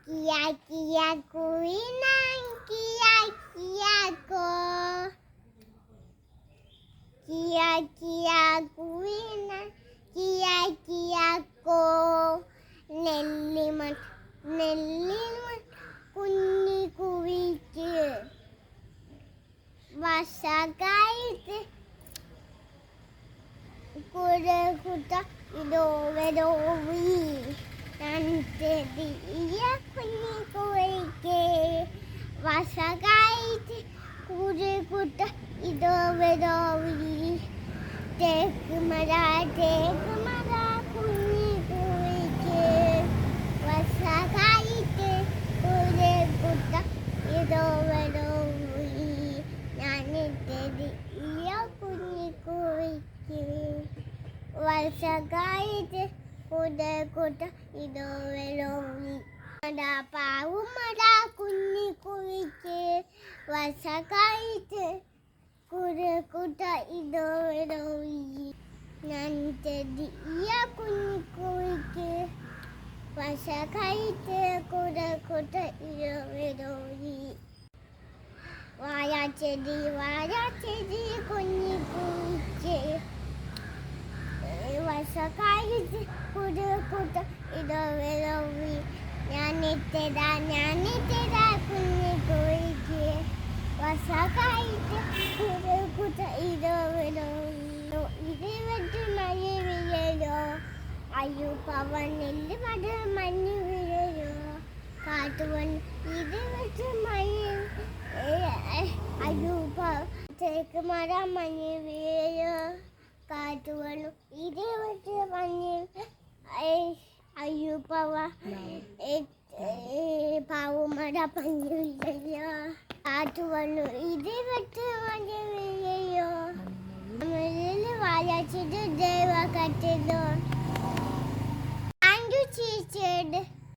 Kia kia kuinan kia kia ko. Kia kia kuinan kia kia ko. നെല്ലിമൺ കുഞ്ഞി കുവിക്ക് വശകായിട്ട് കുരകുട്ട ഇതോവരോവി നന്ദിയ കുഞ്ഞി കുവിക്ക് വശകായിട്ട് കുരകുട്ട ഇതോവരോവി തേക്കുമര കുഞ്ഞി കുവിക്ക് വശകായിട്ട് കുരകുട്ട ഇതോവരോവി നന്ദിയ കുഞ്ഞി കുവിക്ക് വശകായിട്ട് കുരകുട്ട ഇതോവരോവി പാവുമര കുഞ്ഞി കുവിക്ക് വശകായിട്ട് കുരകുട്ട ഇതോവരോവി നന്ദിയ കുഞ്ഞി കുവിക്ക് വശകായിട്ട് കുരകുട്ട ഇതോവരോവി വാഴച്ചെടി കുഞ്ഞി കുവിക്ക് വശകായിട്ട് കുരകുട്ട ഇതോവരോവി ഞാനിട്ടതാ കുഞ്ഞി കുവിക്ക് വശകായിട്ട് കുരകുട്ട ഇതോവരോവി ഇരുപത്തി മണി വീഴയോ അയ്യോ പവനിൽ മഴ മഞ്ഞ് വീഴയോ കാട്ടുവന്ന് ഇരുപത്തി മണി അയ്യോ തേക്ക് മഴ മഞ്ഞ് വീഴയോ കാട്ടുവന്നു ഇരുപത്തി മഞ്ഞ് അയ്യോ പാവുമഴ മഞ്ഞ് വീഴയോ കാട്ടുവന്നു ഇരുപത്തി മഞ്ഞ് വീഴയോ വാഴച്ചിട്ട് ദേവ കട്ടിലോ. Thank you, teacher.